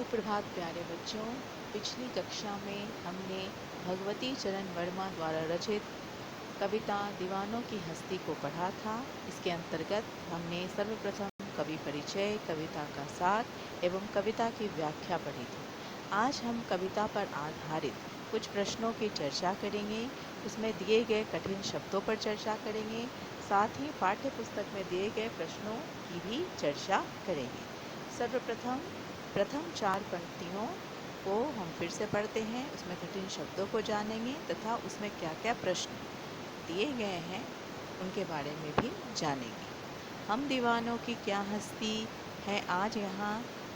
सुप्रभात प्यारे बच्चों। पिछली कक्षा में हमने भगवती चरण वर्मा द्वारा रचित कविता दीवानों की हस्ती को पढ़ा था। इसके अंतर्गत हमने सर्वप्रथम कवि परिचय, कविता का सार एवं कविता की व्याख्या पढ़ी थी। आज हम कविता पर आधारित कुछ प्रश्नों की चर्चा करेंगे। उसमें दिए गए कठिन शब्दों पर चर्चा करेंगे, साथ ही पाठ्य पुस्तक में दिए गए प्रश्नों की भी चर्चा करेंगे। सर्वप्रथम प्रथम 4 पंक्तियों को हम फिर से पढ़ते हैं, उसमें कठिन शब्दों को जानेंगे तथा उसमें क्या क्या प्रश्न दिए गए हैं उनके बारे में भी जानेंगे। हम दीवानों की क्या हस्ती है, आज यहाँ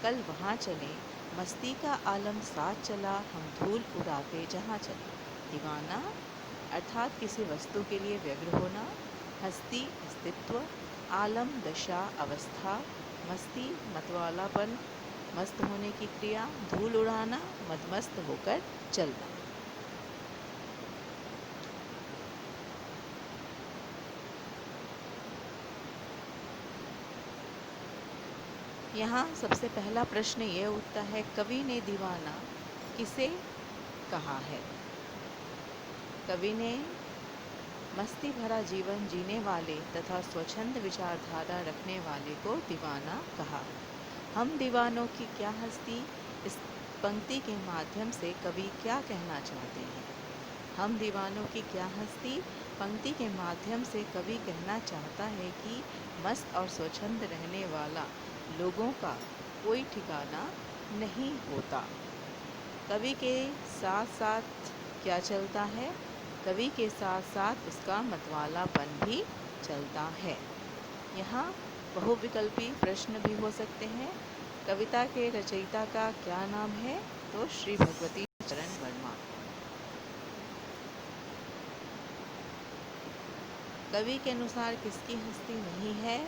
कल वहाँ चले, मस्ती का आलम साथ चला, हम धूल उड़ाते जहाँ चले। दीवाना अर्थात किसी वस्तु के लिए व्यग्र होना, हस्ती अस्तित्व, आलम दशा अवस्था, मस्ती मतवालापन मस्त होने की क्रिया, धूल उड़ाना मदमस्त होकर चलना। यहाँ सबसे पहला प्रश्न ये उठता है, कवि ने दीवाना किसे कहा है? कवि ने मस्ती भरा जीवन जीने वाले तथा स्वच्छंद विचारधारा रखने वाले को दीवाना कहा। हम दीवानों की क्या हस्ती, इस पंक्ति के माध्यम से कवि क्या कहना चाहते हैं? हम दीवानों की क्या हस्ती पंक्ति के माध्यम से कवि कहना चाहता है कि मस्त और स्वच्छंद रहने वाला लोगों का कोई ठिकाना नहीं होता। कवि के साथ साथ क्या चलता है? कवि के साथ साथ उसका मतवालापन भी चलता है। यहाँ बहुविकल्पी प्रश्न भी हो सकते हैं। कविता के रचयिता का क्या नाम है? तो श्री भगवती चरण वर्मा। कवि के अनुसार किसकी हस्ती नहीं है?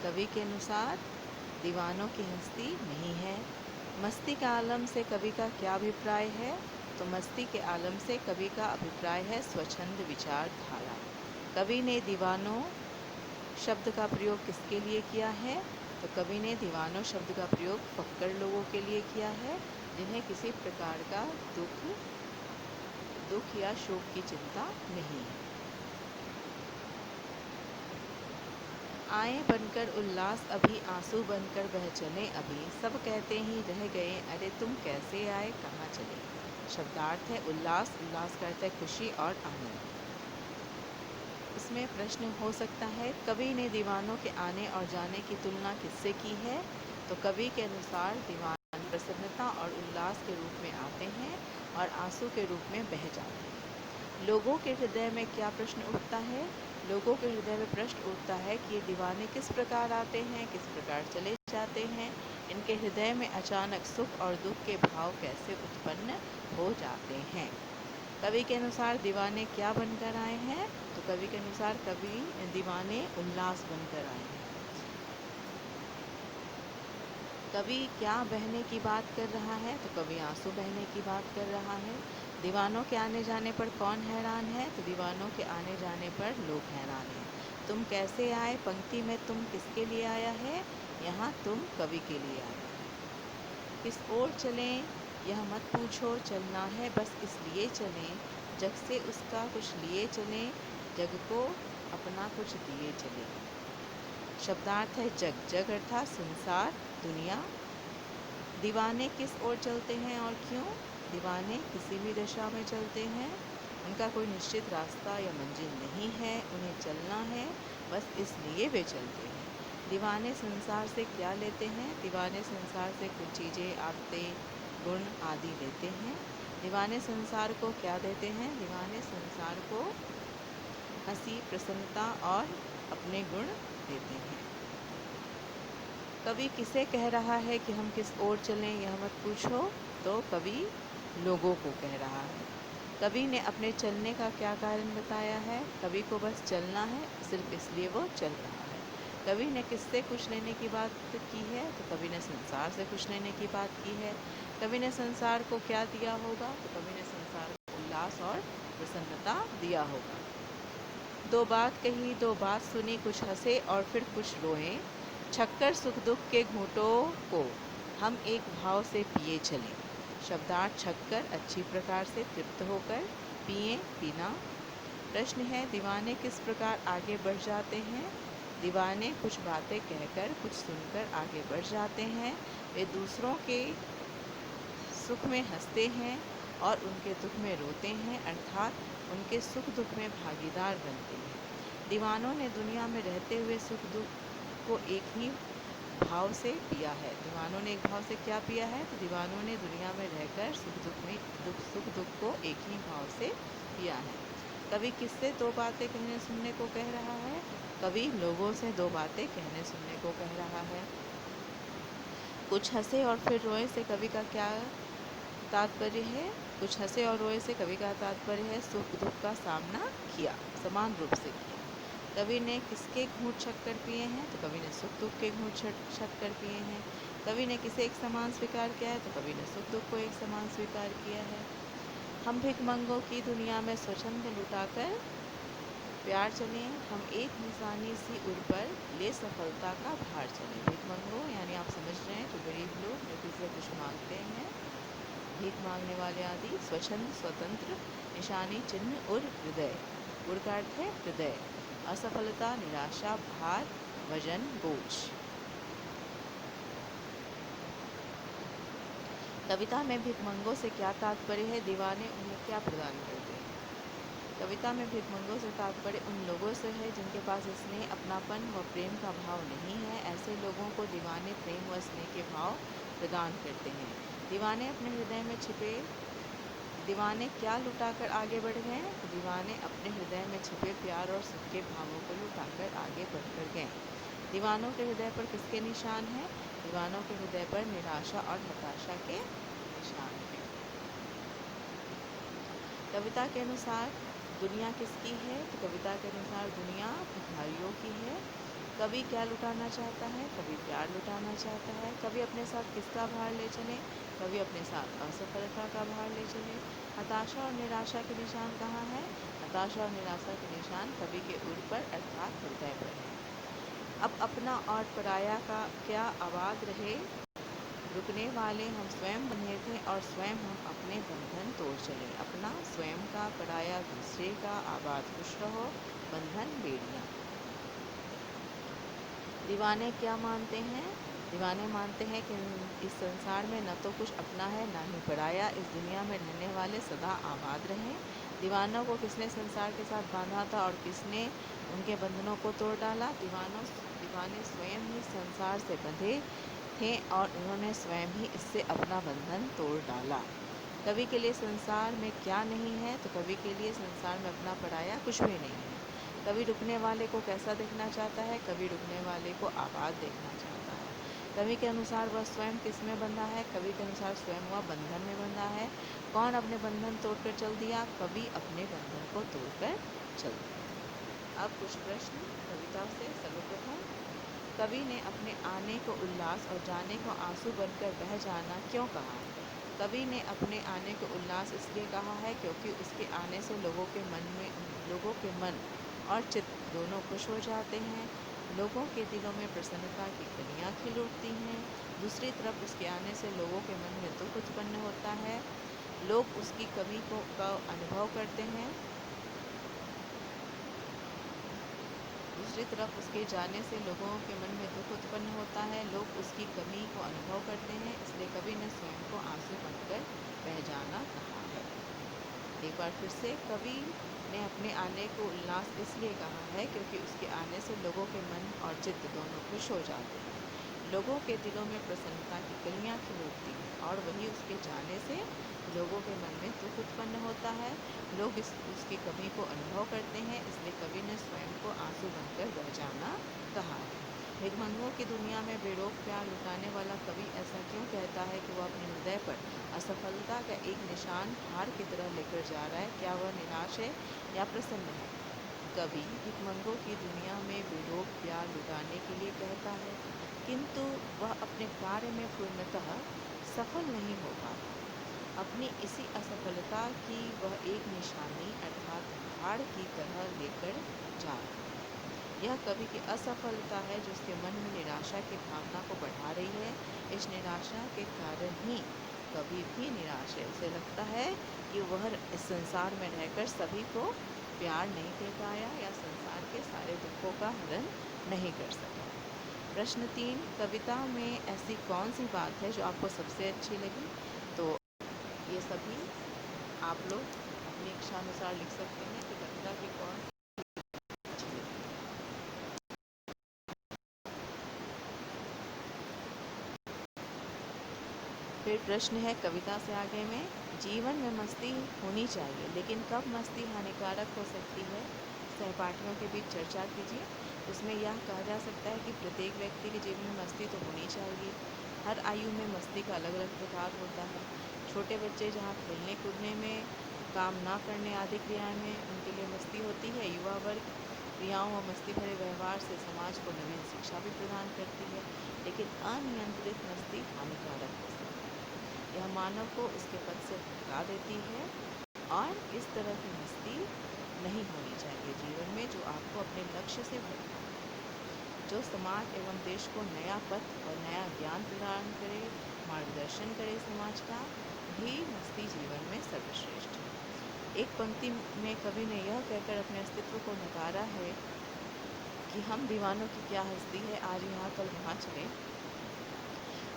कवि के अनुसार दीवानों की हस्ती नहीं है। मस्ती के आलम से कवि का क्या अभिप्राय है? तो मस्ती के आलम से कवि का अभिप्राय है स्वच्छंद विचारधारा। कवि ने दीवानों शब्द का प्रयोग किसके लिए किया है? तो कवि ने दीवानों शब्द का प्रयोग फक्कड़ लोगों के लिए किया है, जिन्हें किसी प्रकार का दुख या शोक की चिंता नहीं है। आए बनकर उल्लास अभी, आंसू बनकर बह चले अभी, सब कहते ही रह गए अरे तुम कैसे आए कहाँ चले। शब्दार्थ है उल्लास, उल्लास का अर्थ है खुशी और आनंद। इसमें प्रश्न हो सकता है, कवि ने दीवानों के आने और जाने की तुलना किससे की है? तो कवि के अनुसार दीवान प्रसन्नता और उल्लास के रूप में आते हैं और आंसू के रूप में बह जाते हैं। लोगों के हृदय में क्या प्रश्न उठता है? लोगों के हृदय में प्रश्न उठता है कि ये दीवाने किस प्रकार आते हैं, किस प्रकार चले जाते हैं, इनके हृदय में अचानक सुख और दुख के भाव कैसे उत्पन्न हो जाते हैं। कवि के अनुसार दीवाने क्या बनकर आए हैं? तो कवि के अनुसार दीवाने उल्लास बनकर आए हैं। कवि क्या बहने की बात कर रहा है? तो कवि आंसू बहने की बात कर रहा है। दीवानों के आने जाने पर कौन हैरान है? तो दीवानों के आने जाने पर लोग हैरान हैं। तुम कैसे आए पंक्ति में तुम किसके लिए आया है? यहाँ तुम कवि के लिए आया है। किस ओर चलें यह मत पूछो, चलना है बस इसलिए चलें, जग से उसका कुछ लिए चलें, जग को अपना कुछ दिए चलें। शब्दार्थ है जग, जग अर्थात संसार, दुनिया। दीवाने किस ओर चलते हैं और क्यों? दीवाने किसी भी दशा में चलते हैं, उनका कोई निश्चित रास्ता या मंजिल नहीं है, उन्हें चलना है बस इसलिए वे चलते हैं। दीवाने संसार से क्या लेते हैं? दीवाने संसार से कुछ चीज़ें, आदतें, गुण आदि लेते हैं। दीवाने संसार को क्या देते हैं? दीवाने संसार को हंसी, प्रसन्नता और अपने गुण देते हैं। कवि किसे कह रहा है कि हम किस ओर चलें यह मत पूछो? तो कवि लोगों को कह रहा है। कवि ने अपने चलने का क्या कारण बताया है? कवि को बस चलना है, सिर्फ इसलिए वो चल रहा है। कवि ने किससे कुछ लेने की बात की है? तो कवि ने संसार से कुछ लेने की बात की है। कवि ने संसार को क्या दिया होगा? तो कवि ने संसार को उल्लास और प्रसन्नता दिया होगा। दो बात कही, दो बात सुनी, कुछ हंसे और फिर कुछ रोए, छक्कर सुख दुख के घूंटों को हम एक भाव से पिए चलें। शब्दार्थ छककर अच्छी प्रकार से तृप्त होकर पिए पीना। प्रश्न है, दीवाने किस प्रकार आगे बढ़ जाते हैं? दीवाने कुछ बातें कहकर कुछ सुनकर आगे बढ़ जाते हैं। वे दूसरों के सुख में हंसते हैं और उनके दुख में रोते हैं, अर्थात उनके सुख दुख में भागीदार बनते हैं। दीवानों ने दुनिया में रहते हुए सुख दुख को एक ही भाव से पिया है। दीवानों ने एक भाव से क्या पिया है? तो दीवानों ने दुनिया में रहकर सुख दुख को एक ही भाव से पिया है। कवि किससे दो बातें कहने सुनने को कह रहा है? कवि लोगों से दो बातें कहने सुनने को कह रहा है। कुछ हंसे और फिर रोए से कवि का क्या तात्पर्य है? कुछ हंसे और रोए से कवि का तात्पर्य है सुख दुख का सामना किया, समान रूप से किया। कवि ने किसके घूंट छककर पिए हैं? तो कवि ने सुख दुख के घूंट छककर पिए हैं। कवि ने किसे एक समान स्वीकार किया है? तो कवि ने सुख दुख को एक समान स्वीकार किया है। हम भिखमंगों की दुनिया में स्वच्छंद लुटाकर प्यार चलें, हम एक निशानी सी उड़ पर ले सफलता का भार चलें। भिखमंगों यानी आप समझ रहे हैं, जो गरीब लोग जो किसी से कुछ मांगते हैं, भीख मांगने वाले आदि। स्वच्छंद स्वतंत्र, निशानी चिन्ह और हृदय। उड़ का अर्थ है हृदय। असफलता निराशा भार वजन बोझ। कविता में भिखमंगों से क्या तात्पर्य है? दीवाने उन्हें क्या प्रदान करते हैं? कविता में भिखमंगों से तात्पर्य उन लोगों से है जिनके पास स्नेह अपनापन व प्रेम का भाव नहीं है। ऐसे लोगों को दीवाने प्रेम व स्नेह के भाव प्रदान करते हैं। दीवाने अपने हृदय में छिपे दीवाने क्या लुटाकर आगे बढ़ गए? तो दीवाने अपने हृदय में छिपे प्यार और सुख के भावों को लुटाकर आगे बढ़कर गए। दीवानों के हृदय पर किसके निशान हैं? दीवानों के हृदय पर निराशा और हताशा के निशान हैं। कविता के अनुसार दुनिया किसकी है? तो कविता के अनुसार दुनिया भिखारियों की है। कवि क्या लुटाना चाहता है? कवि प्यार लुटाना चाहता है। कवि अपने साथ किसका भार ले चले? कवि अपने साथ असफलता का भार ले चले। हताशा और निराशा के निशान कहाँ है? हताशा और निराशा के निशान कवि के उर पर अर्थात हृदय पर है। अब अपना और पराया का क्या आबाद रहे? रुकने वाले हम स्वयं बने थे और स्वयं हम अपने बंधन तोड़ चले। अपना स्वयं का, पराया दूसरे का, आबाद खुश रहो, बंधन बेड़ियाँ। दीवाने क्या मानते हैं? दीवाने मानते हैं कि इस संसार में न तो कुछ अपना है न ही पराया। इस दुनिया में रहने वाले सदा आबाद रहें। दीवानों को किसने संसार के साथ बांधा था और किसने उनके बंधनों को तोड़ डाला? दीवाने स्वयं ही संसार से बंधे थे और उन्होंने स्वयं ही इससे अपना बंधन तोड़ डाला। कवि के लिए संसार में क्या नहीं है? तो कवि के लिए संसार में अपना पराया कुछ भी नहीं है। कवि रुकने वाले को कैसा देखना चाहता है? कवि रुकने वाले को आबाद देखना चाहता है। कवि के अनुसार वह स्वयं किस में बंधा है? कवि के अनुसार स्वयं वह बंधन में बंधा है। कौन अपने बंधन तोड़कर चल दिया? कवि अपने बंधन को तोड़कर चल दिया। अब कुछ प्रश्न कविता से। सर्वप्रथम, कवि ने अपने आने को उल्लास और जाने को आंसू बनकर बह जाना क्यों कहा है? कवि ने अपने आने को उल्लास इसलिए कहा है क्योंकि उसके आने से लोगों के मन और चित्त दोनों खुश हो जाते हैं। लोगों के दिलों में प्रसन्नता की कलियाँ खिल उठती हैं। दूसरी तरफ उसके आने से लोगों के मन में दुख उत्पन्न होता है। लोग उसकी कमी का अनुभव करते हैं। दूसरी तरफ उसके जाने से लोगों के मन में दुख उत्पन्न होता है। लोग उसकी कमी को अनुभव करते हैं। इसलिए कवि ने स्वयं को आंसू बनकर बह जाना कहा है। एक बार फिर से, कवि ने अपने आने को उल्लास इसलिए कहा है क्योंकि उसके आने से लोगों के मन और चित्त दोनों खुश हो जाते हैं। लोगों के दिलों में प्रसन्नता की कलियाँ खिल उठती हैं और वहीं उसके जाने से लोगों के मन में दुख उत्पन्न होता है। लोग उसकी कमी को अनुभव करते हैं। इसलिए कवि ने स्वयं को आंसू बनकर बह जाना कहा है। भिखमंगों की दुनिया में बेरोक प्यार लुटाने वाला कवि ऐसा क्यों कहता है कि वह अपने हृदय पर असफलता का एक निशान हार की तरह लेकर जा रहा है? क्या वह निराश है या प्रसन्न है? कवि भिखमंगों की दुनिया में बेरोक प्यार लुटाने के लिए कहता है, किंतु वह अपने कार्य में पूर्णतः सफल नहीं हो पाता। अपनी इसी असफलता की वह एक निशानी अर्थात हार की तरह लेकर जा रहा है। यह कवि की असफलता है जो उसके मन में निराशा की भावना को बढ़ा रही है। इस निराशा के कारण ही कवि भी निराश है। उसे लगता है कि वह इस संसार में रहकर सभी को प्यार नहीं दे पाया या संसार के सारे दुखों का हरण नहीं कर सका। प्रश्न 3, कविता में ऐसी कौन सी बात है जो आपको सबसे अच्छी लगी? तो ये सभी आप लोग अपनी इच्छानुसार लिख सकते हैं कि कविता की कौन अच्छी लगी। फिर प्रश्न है कविता से आगे में, जीवन में मस्ती होनी चाहिए लेकिन कब मस्ती हानिकारक हो सकती है? सहपाठियों के बीच चर्चा कीजिए। उसमें यह कहा जा सकता है कि प्रत्येक व्यक्ति के जीवन में मस्ती तो होनी चाहिए। हर आयु में मस्ती का अलग अलग प्रकार होता है। छोटे बच्चे जहाँ खेलने कूदने में, काम ना करने आदि क्रियाएं में उनके लिए मस्ती होती है। युवा वर्ग क्रियाओं और मस्ती भरे व्यवहार से समाज को नवीन शिक्षा भी प्रदान करती है। लेकिन अनियंत्रित मस्ती हानिकारक हो सकती है। यह मानव को उसके पद से भटका देती है और इस तरह की मस्ती नहीं होनी चाहिए जीवन में जो आपको अपने लक्ष्य से भटकाए, जो समाज एवं देश को नया पथ और नया ज्ञान प्रदान करे, मार्गदर्शन करे। समाज का भी मस्ती जीवन में सर्वश्रेष्ठ है। एक पंक्ति में कवि ने यह कहकर अपने अस्तित्व को नकारा है कि हम दीवानों की क्या हस्ती है, आज यहाँ कल वहाँ चले।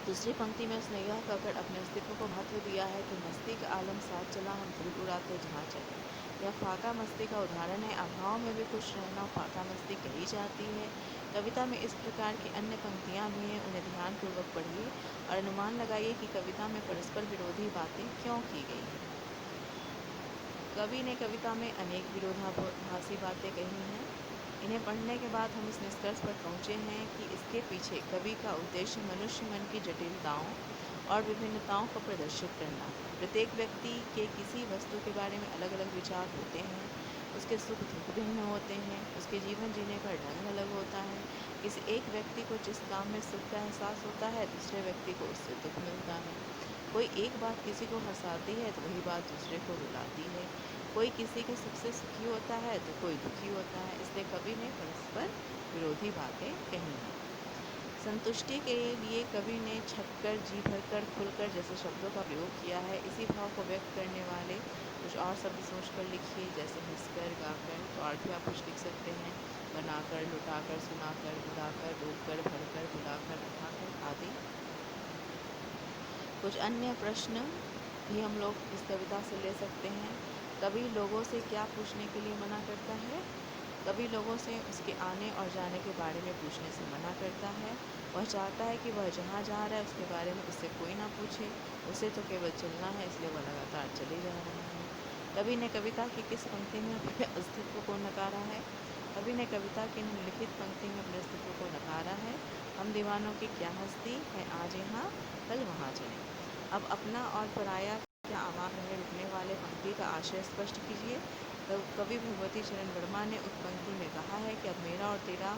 दूसरी पंक्ति में उसने यह कहकर अपने अस्तित्व को महत्व दिया है कि मस्ती का आलम साथ चला, हम धूल उड़ाते जहाँ चले। यह फाका मस्ती का उदाहरण है। अभाव में भी खुश रहना फाका मस्ती कही जाती है। कविता में इस प्रकार की अन्य पंक्तियाँ भी हैं, उन्हें ध्यानपूर्वक पढ़िए और अनुमान लगाइए कि कविता में परस्पर विरोधी बातें क्यों की गई हैं। कवि ने कविता में अनेक विरोधाभासी बातें कही हैं। इन्हें पढ़ने के बाद हम इस निष्कर्ष पर पहुँचे हैं कि इसके पीछे कवि का उद्देश्य मनुष्य मन की जटिलताओं और विभिन्नताओं को प्रदर्शित करना है। प्रत्येक व्यक्ति के किसी वस्तु के बारे में अलग अलग विचार होते हैं, उसके सुख दुख भिन्न होते हैं, उसके जीवन जीने का ढंग अलग होता है। किसी एक व्यक्ति को जिस काम में सुख का एहसास होता है, दूसरे व्यक्ति को उससे दुख मिलता है। कोई एक बात किसी को हंसाती है तो वही बात दूसरे को रुलाती है। कोई किसी के सुख से सुखी होता है तो कोई दुखी होता है। इसलिए कवि ने परस्पर विरोधी बातें कही हैं। संतुष्टि के लिए कवि ने छटकर, जी भरकर, खुलकर जैसे शब्दों का प्रयोग किया है। इसी भाव को व्यक्त करने वाले कुछ और शब्द सोचकर लिखिए, जैसे हंसकर, गाकर। तो और भी आप कुछ लिख सकते हैं, बनाकर, लुटाकर, सुनाकर, बुलाकर, रोककर, भरकर, बुलाकर, उठाकर आदि। कुछ अन्य प्रश्न भी हम लोग इस कविता से ले सकते हैं। कवि लोगों से क्या पूछने के लिए मना करता है? कवि लोगों से उसके आने और जाने के बारे में पूछने से मना करता है। वह चाहता है कि वह जहाँ जा रहा है उसके बारे में उससे कोई ना पूछे, उसे तो केवल चलना है, इसलिए वह लगातार चले जा रहा है। कवि ने कविता की किस पंक्ति में अपने अस्तित्व को नकारा है? कवि ने कविता की निम्नलिखित पंक्ति में अपने अस्तित्व को नकारा है। हम दीवानों की क्या हस्ती है, आज यहाँ कल वहाँ चले। अब अपना और पराया क्या आवाम रहे रुकने वाले पंक्ति का आशय स्पष्ट कीजिए। कवि भगवती चरण वर्मा ने उस पंक्ति में कहा है कि अब मेरा और तेरा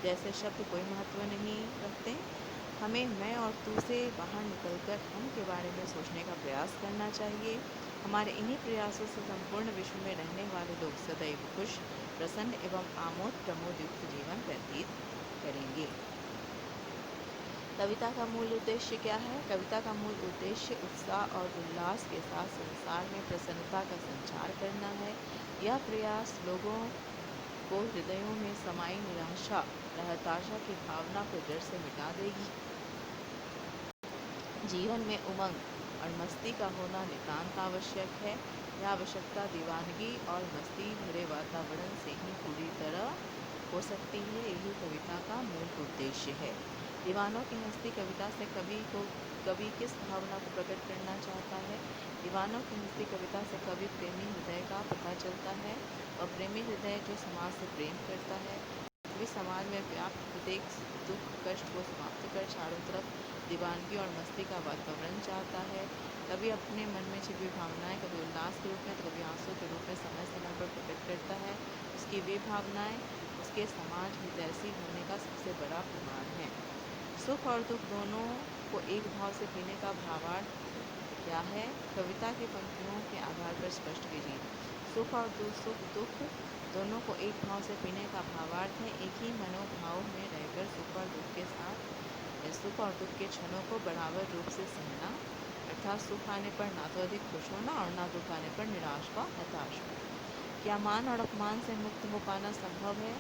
जैसे शब्द कोई महत्व नहीं रखते। हमें मैं और तू से बाहर निकलकर हम के बारे में सोचने का प्रयास करना चाहिए। हमारे इन्हीं प्रयासों से संपूर्ण विश्व में रहने वाले लोग सदैव खुश, प्रसन्न एवं आमोद प्रमोद युक्त जीवन व्यतीत करेंगे। कविता का मूल उद्देश्य क्या है? कविता का मूल उद्देश्य उत्साह और उल्लास के साथ संसार में प्रसन्नता का संचार करना है। यह प्रयास लोगों को हृदयों में समाई निराशा, हताशा की भावना को जड़ से मिटा देगी। जीवन में उमंग और मस्ती का होना नितांत आवश्यक है। यह आवश्यकता दीवानगी और मस्ती भरे वातावरण से ही पूरी तरह हो सकती है। यही कविता का मूल उद्देश्य है। दीवानों की हस्ती कविता से कवि किस भावना को प्रकट करना चाहता है? दीवानों की हस्ती कविता से कवि प्रेमी हृदय का पता चलता है और प्रेमी हृदय जो समाज से प्रेम करता है। कवि समाज में व्याप्त प्रत्येक दुख कष्ट को समाप्त कर चारों तरफ दीवानगी और मस्ती का वातावरण चाहता है। कवि अपने मन में छिपी भावनाएं कभी उल्लास के रूप में तो कभी आंसू के रूप में समय समय पर प्रकट करता है। उसकी वे भावनाएं उसके समाज हितैषी होने का सबसे बड़ा प्रमाण है। सुख और दुख दोनों को एक भाव से पीने का भावार्थ क्या है? कविता की पंक्तियों के आधार पर स्पष्ट कीजिए। सुख और सुख दुख दोनों को एक भाव से पीने का भावार्थ है एक ही मनोभाव में रहकर सुख और दुख के साथ सुख और दुख के क्षणों को बराबर रूप से सहना, अर्थात सुख आने पर ना तो अधिक खुश होना और ना दुख आने पर निराश व हताश होना। क्या मान और अपमान से मुक्त हो पाना संभव है?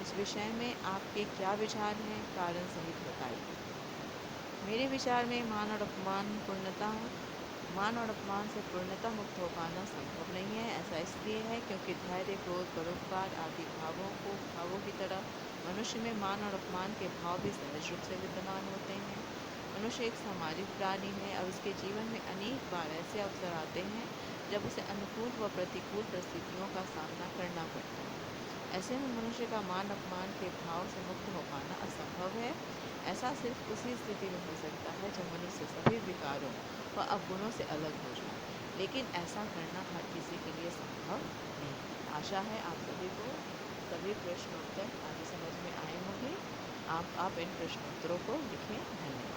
इस विषय में आपके क्या विचार हैं? कारण सहित बताइए। मेरे विचार में मान और अपमान से पूर्णतः मुक्त हो पाना संभव नहीं है। ऐसा इसलिए है क्योंकि धैर्य, क्रोध, परोपकार आदि भावों की तरह मनुष्य में मान और अपमान के भाव भी सहज रूप से विद्यमान होते हैं। मनुष्य एक सामाजिक प्राणी है और उसके जीवन में अनेक बार ऐसे अवसर आते हैं जब उसे अनुकूल व प्रतिकूल परिस्थितियों का सामना करना पड़ता है। ऐसे में मनुष्य का मान अपमान के भाव से मुक्त हो पाना असंभव है। ऐसा सिर्फ उसी स्थिति में हो सकता है जब मनुष्य सभी विकारों व अवगुणों से अलग हो जाए, लेकिन ऐसा करना हर किसी के लिए संभव नहीं है। आशा है आप सभी को सभी प्रश्नोत्तर आदि समझ में आए होंगे। आप इन प्रश्नोत्तरों को लिखें। धन्यवाद।